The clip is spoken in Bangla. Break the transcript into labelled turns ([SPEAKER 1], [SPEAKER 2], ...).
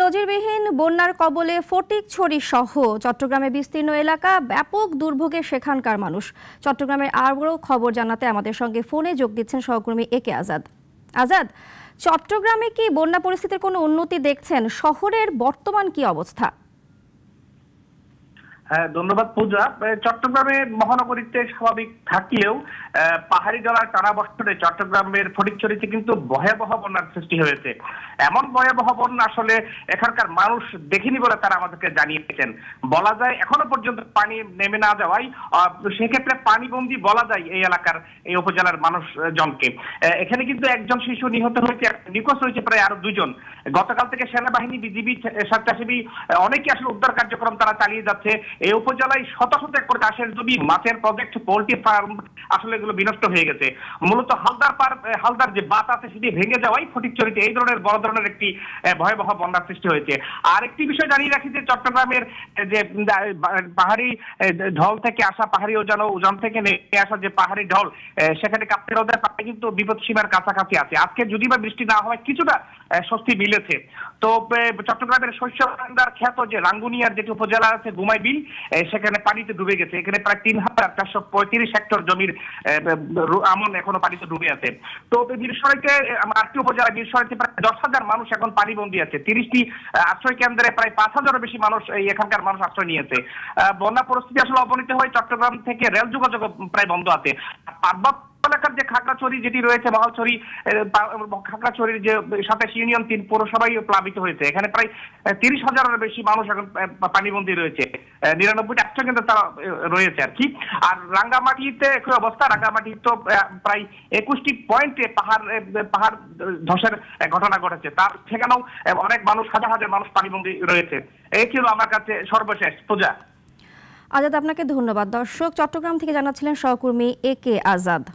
[SPEAKER 1] নজিরবিহীন বন্যার কবলে ফটিকছড়ি সহ চট্টগ্রামের বিস্তীর্ণ এলাকা ব্যাপক দুর্ভোগে সেখানকার মানুষ। চট্টগ্রামের আরও খবর জানাতে আমাদের সঙ্গে ফোনে যোগ দিচ্ছেন সহকর্মী একে আজাদ। আজাদ, চট্টগ্রামে কি বন্যা পরিস্থিতির কোনো উন্নতি দেখছেন? শহরের বর্তমান কি অবস্থা?
[SPEAKER 2] হ্যাঁ, ধন্যবাদ পূজা। চট্টগ্রামে মহানগরীতে স্বাভাবিক থাকলেও পাহাড়ি জলার টানা বর্ষণে চট্টগ্রামের ফটিকছড়িতে কিন্তু ভয়াবহ বন্যার সৃষ্টি হয়েছে। এমন ভয়াবহ বন্যা আসলে এখানকার মানুষ দেখেনি বলে তারা আমাদেরকে জানিয়েছেন। বলা যায় এখনো পর্যন্ত পানি নেমে না যাওয়ায় সেক্ষেত্রে পানিবন্দী বলা যায় এই এলাকার এই উপজেলার মানুষজনকে। এখানে কিন্তু একজন শিশু নিহত হয়েছে, নিখোঁজ হয়েছে প্রায় আরো দুজন। গতকাল থেকে সেনাবাহিনী, বিজিবি, স্বেচ্ছাসেবী অনেকে আসলে উদ্ধার কার্যক্রম তারা চালিয়ে যাচ্ছে। এই উপজেলায় শত শত একর চাষের জমি, মাছের প্রজেক্ট, পোল্ট্রি ফার্ম আসলে এগুলো বিনষ্ট হয়ে গেছে। মূলত হালদার যে বাঁধ আছে সেটি ভেঙে যাওয়ায় ফটিকছড়িতে এই ধরনের বড় ধরনের একটি ভয়াবহ বন্যার সৃষ্টি হয়েছে। আর একটি বিষয় জানিয়ে রাখি যে চট্টগ্রামের যে পাহাড়ি ঢল থেকে আসা, পাহাড়ি ওজন থেকে নেমে আসা যে পাহাড়ি ঢল, সেখানে কাপ্তাই হ্রদের পানি কিন্তু বিপদ সীমার কাছাকাছি আছে। আজকে যদি বা বৃষ্টি না হয় কিছুটা স্বস্তি মিলেছে। তো চট্টগ্রামের শস্য ভান্ডার খ্যাত যে রাঙ্গুনিয়ার যেটি উপজেলা আছে গুমাই বিল, সেখানে পানিতে ডুবে গেছে। এখানে প্রায় ৩,৪35 হেক্টর জমির আমন এখনো পানিতে ডুবে আছে। তো মিরসরাইতে আটটি উপজেলা, মিরসরাইতে প্রায় 10,000 মানুষ এখন পানিবন্দী আছে। 30টি আশ্রয় কেন্দ্রে প্রায় 5,000-এর বেশি মানুষ এখানকার মানুষ আশ্রয় নিয়েছে। বন্যা পরিস্থিতি আসলে অবনতি হয়, চট্টগ্রাম থেকে রেল যোগাযোগ প্রায় বন্ধ আছে। পার্বত্য এলাকার যে খাগড়াছড়ি যেটি রয়েছে, মহালছড়ি, খাগড়াছড়ির যে 27 ইউনিয়ন 3 পৌরসভায় প্লাবিত হয়েছে। এখানে প্রায় 30,000-এর বেশি মানুষ এখন পানিবন্দী রয়েছে। 99টি আশ্রয় কেন্দ্রে তারা রয়েছে আর কি। আর রাঙ্গামাটিতে একই অবস্থা। রাঙ্গামাটি তো প্রায় 21টি পয়েন্টে পাহাড় ধসের ঘটনা ঘটেছে। তার সেখানেও অনেক মানুষ, হাজার হাজার মানুষ পানিবন্দী রয়েছে। এই ছিল আমার কাছে সর্বশেষ। পূজা।
[SPEAKER 1] আজাদ, আপনাকে ধন্যবাদ। দর্শক, চট্টগ্রাম থেকে জানাচ্ছিলেন সহকর্মী একে আজাদ।